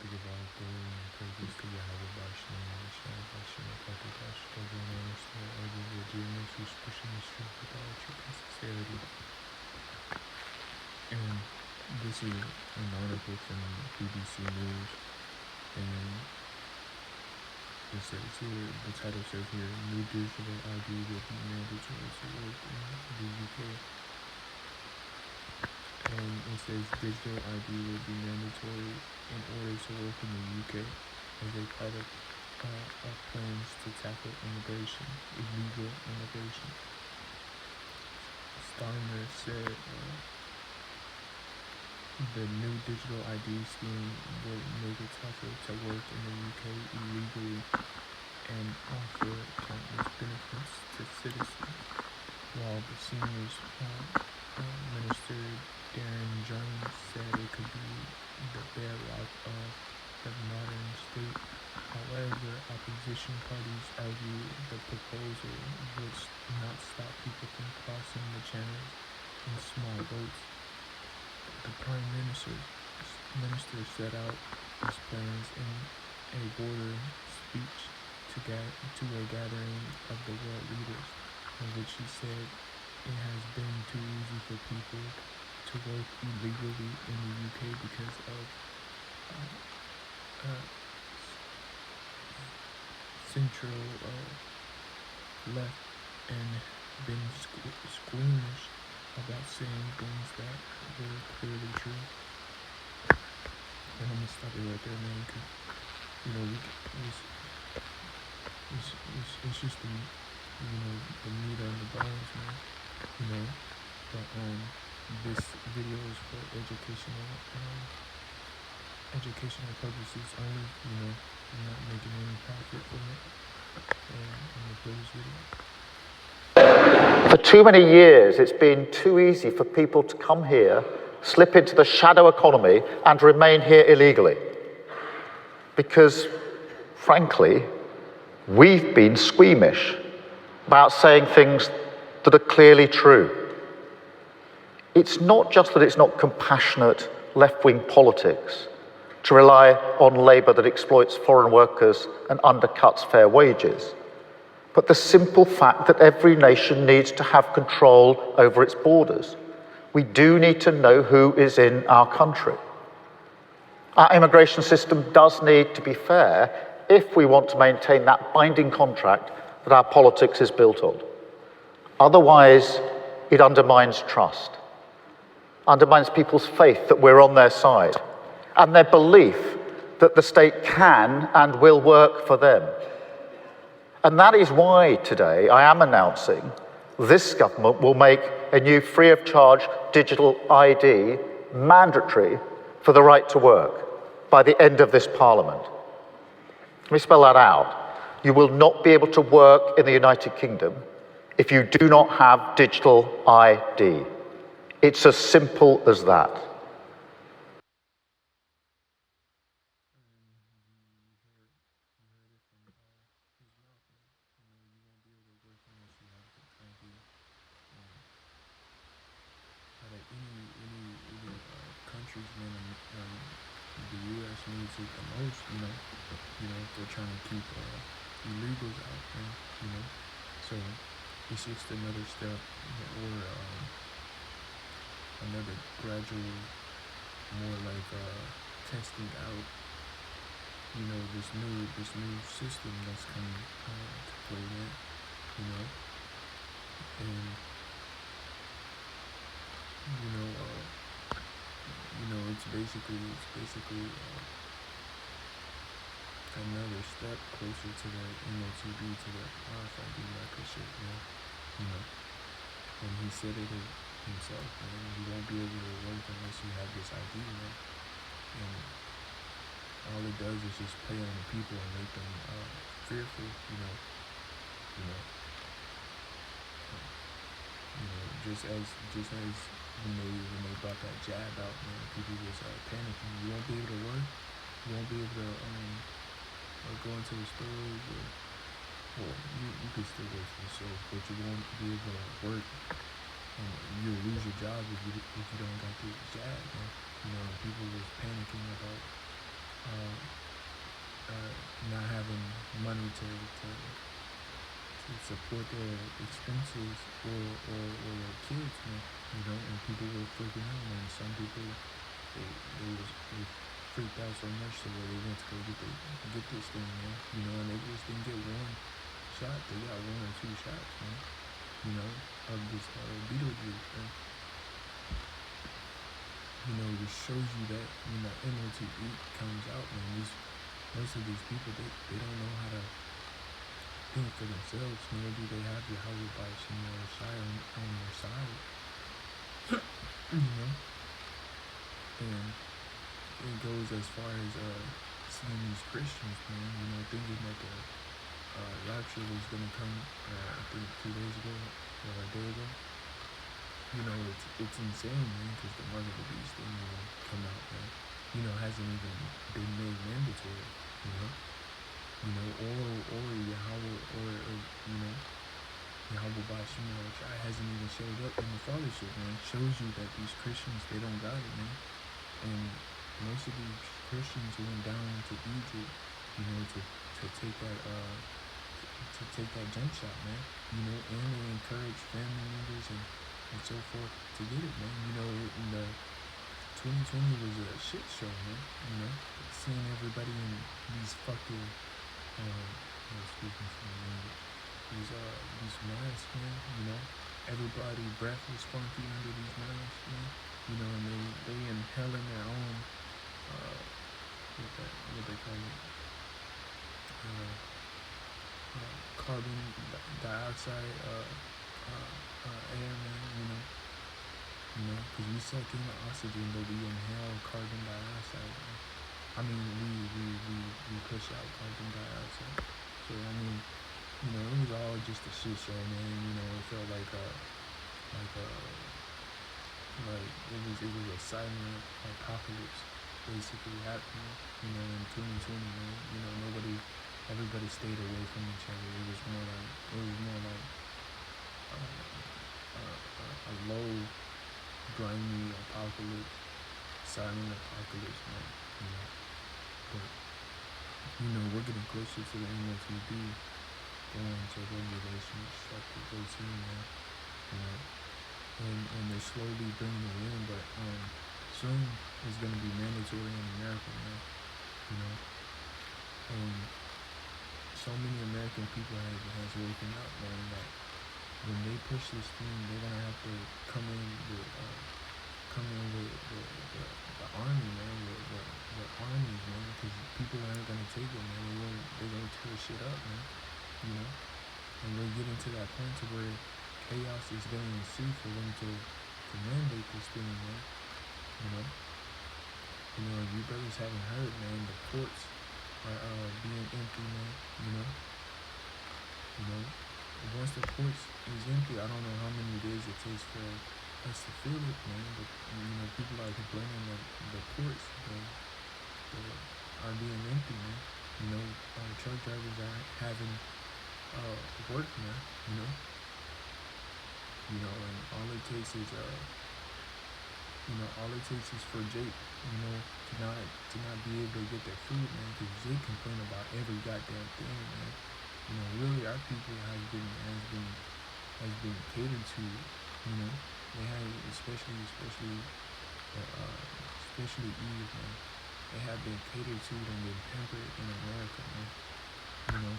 And this is an article from BBC News, and it says here, the title says here, new digital ID will be mandatory to work in the UK. And it says digital ID will be mandatory in order to work in the UK as a part of plans to tackle illegal immigration. Starmer said the new digital ID scheme would make it tougher to work in the UK illegally and offer countless benefits to citizens. While the senior minister Darren Jones said it could be the bedrock of the modern state. However, opposition parties argue the proposal would not stop people from crossing the channel in small boats. The Prime Minister set out his plans in a border speech to a gathering of the world leaders, in which he said it has been too easy for people to work illegally in the UK because of central left and been squeamish about saying things that were clearly true. And I'm gonna stop it right there, man, because it's just the meat on the bones, man. But this video is for educational purposes only. I'm not making any profit from it. And I'm gonna play this video. For too many years, it's been too easy for people to come here, slip into the shadow economy, and remain here illegally. Because, frankly, we've been squeamish about saying things that are clearly true. It's not just that it's not compassionate left-wing politics to rely on labour that exploits foreign workers and undercuts fair wages, but the simple fact that every nation needs to have control over its borders. We do need to know who is in our country. Our immigration system does need to be fair if we want to maintain that binding contract that our politics is built on. Otherwise, it undermines trust, undermines people's faith that we're on their side, and their belief that the state can and will work for them. And that is why today I am announcing this government will make a new free-of-charge digital ID mandatory for the right to work by the end of this Parliament. Let me spell that out. You will not be able to work in the United Kingdom if you do not have digital ID. It's as simple as that. Countries, man, the U.S. needs it the most, if they're trying to keep illegals out there, So it's just another step or another gradual, more like testing out, this new system that's coming to play in, and it's basically another step closer to the MOTB, to the RFID marker shit, And he said it himself, man. You won't be able to work unless you have this ID, man. And all it does is just play on the people and make them fearful, just as when they brought that jab out, man, people was panicking. You won't be able to work. You won't be able to go into the stores, you could still go to the stores, but you won't be able to work, and you'll lose your job if you don't got the jab, man. People was panicking about uh, not having money to support their expenses or their kids, man. You know, and people were freaking out, man. Some people they freaked out so much to where they went to go get this thing, man. You know, and they just didn't get one shot. They got one or two shots, man. You know, of this Beetlejuice, man. You know, it shows you that when the MOTB comes out, man, most of these people, they don't know how to think for themselves, nor do they have Yahweh by Shemar Shai on their side. You know? And it goes as far as seeing these Christians, man, you know, thinking that the rapture was gonna come I think 2 days ago or a day ago. You know, it's insane, man, because the mark of the beast didn't even come out, man. You know, hasn't even been made mandatory, you know? You know, or Yahweh, or you know, Yahweh Bashim hasn't even showed up in the fellowship, man. Shows you that these Christians, they don't got it, man. And most of these Christians went down to Egypt, you know, to take that jump shot, man. You know, and they encourage family members and so forth to get it, man. You know, in the 2020 was a shit show, man. You know, seeing everybody in these fucking speaking from the language, these masks, man. You know, everybody breath was funky under these masks, man. You know, and they inhaling their own what they call it, carbon dioxide air, man. You know, because we suck in the oxygen, but we inhale carbon dioxide, man. I mean, we push out carbon dioxide. So I mean, you know, it was all just a shit show, man. You know, it felt like it was a silent apocalypse basically happening. You know, in 2020, man. You know, everybody stayed away from each other. It was more like a low, grimy apocalypse, silent apocalypse, man. You know. But, you know, we're getting closer to the MOTB, going to Revelations chapter 13, man. You know, and they're slowly bringing it in, but soon it's going to be mandatory in America, man. You know, and so many American people has woken up, man, that when they push this thing, they're going to have to come in with the army, man, the armies, man, because people aren't gonna take it, man. They're gonna tear shit up, man. You know, and we're getting to that point to where chaos is gonna ensue for them to mandate this thing, man. You know, if you brothers haven't heard, man, the courts are being empty, man. You know, once the courts is empty, I don't know how many days it takes for us to feel it, man. But you know, people are complaining that the courts are being empty, man. You know, truck drivers are having work, man. You know, and all it takes is for Jake, you know, to not be able to get their food, man. Because Jake complain about every goddamn thing, man. You know, really, our people has been catered to. You know, they have especially Eve, man. They have been catered to and been pampered in America, man. You know,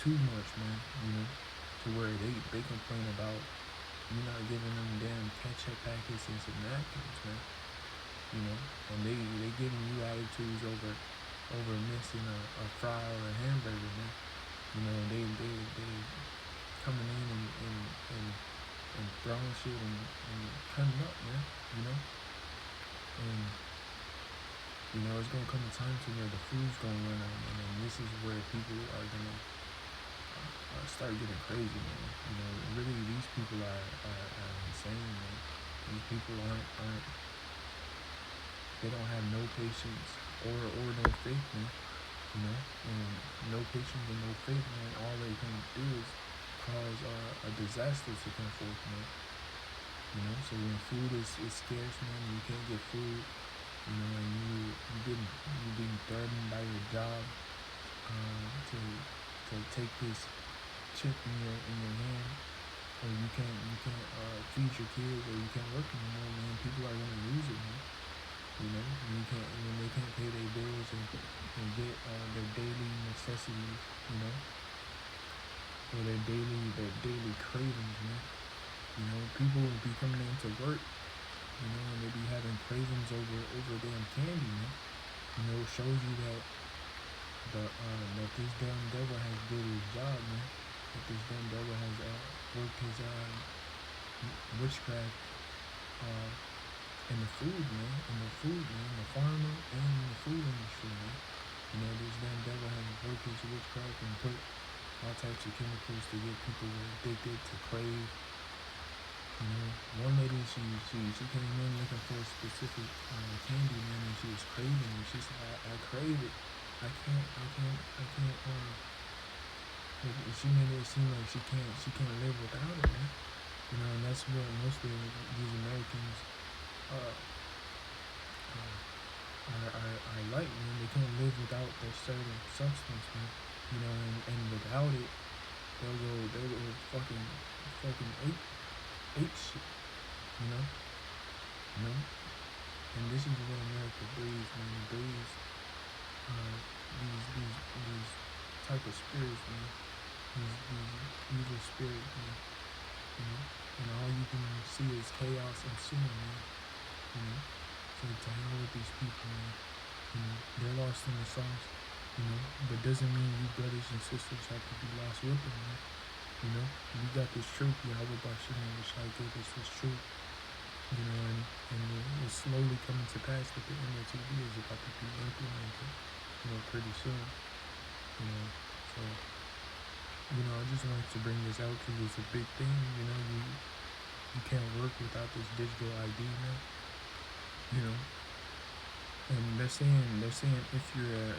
too much, man. You know, to where they complain about you not giving them damn ketchup packets and some napkins, man. You know, and they giving you attitudes over missing a fry or a hamburger, man. You know, they coming in and throwing shit and cutting up, man. You know, and you know it's gonna come a time to where the food's gonna run out, man, and this is where people are gonna start getting crazy, man. You know, really, these people are insane, man. These people aren't. They don't have no patience or no faith, man. You know, and no patience and no faith, man. All they can do is cause a disaster to come forth, man. You know, so when food is scarce, man, you can't get food. You know, and you being threatened by your job to take this chip in your hand, or you can't feed your kids, or you can't work anymore, man. People are gonna lose it, man. You know, when they can't pay their bills and get their daily necessities, you know, or their daily cravings, man. You know, people will be coming into work, you know, and they be having cravings over damn candy, man. You know, it shows you that that this damn devil has did his job, man. That this damn devil has worked his witchcraft in the food, man. The farmer and the food industry, man. You know, this damn devil has worked his witchcraft and put all types of chemicals to get people addicted, to crave. You know, one lady, she came in looking for a specific candy, man, and she was craving it. She said, I crave it. I can't. She made it seem like she can't live without it, man. You know, and that's what most of these Americans are like, man. They can't live without that certain substance, man. You know, and without it, they'll go fucking ape shit. You know. And this is what America breeds, man. It breeds these type of spirits, man. These evil spirits, man. You know, and all you can see is chaos and sin, man. You know, so to hell with these people, man. You know, they're lost in the sauce. You know, but doesn't mean you brothers and sisters have to be lost with them, man. You know, we got this truth, Yahweh Bashim, which I gave us this truth. You know, and it's slowly coming to pass that the MOTV is about to be implemented, you know, pretty soon. You know, so, you know, I just wanted to bring this out because it's a big thing. You know, you can't work without this digital ID, man. You know, and they're saying if you're a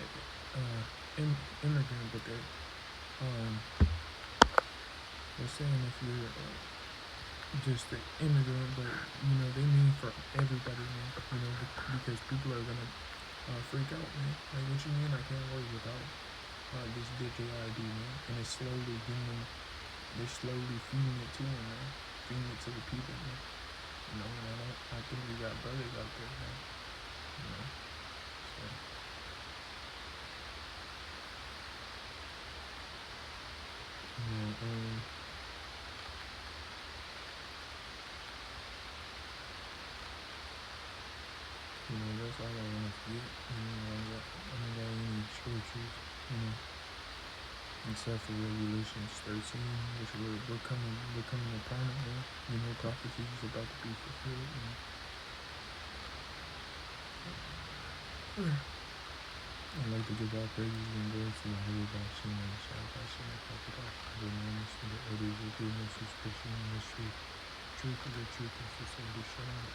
immigrant, but they're saying if you're just an immigrant, but you know they mean for everybody, man. You know, because people are gonna freak out, man. Like, what you mean I can't work without this digital ID, man? And it's slowly they're slowly feeding it to them, man. Feeding it to the people, man. You know, and I think we got brothers out there, man. You know, so. You know, that's all I want to get. You know, I don't got any scriptures, you know, except for Revelations 13, which we're coming upon it, man. You know, prophecy is about to be fulfilled, you know. I'd like to give all praises and glory to Yahweh Bashim and Shai Bashim and Prophet the enormous and the elders of goodness, who's pushing in this truth. Truth is the truth, and sincerity shalom.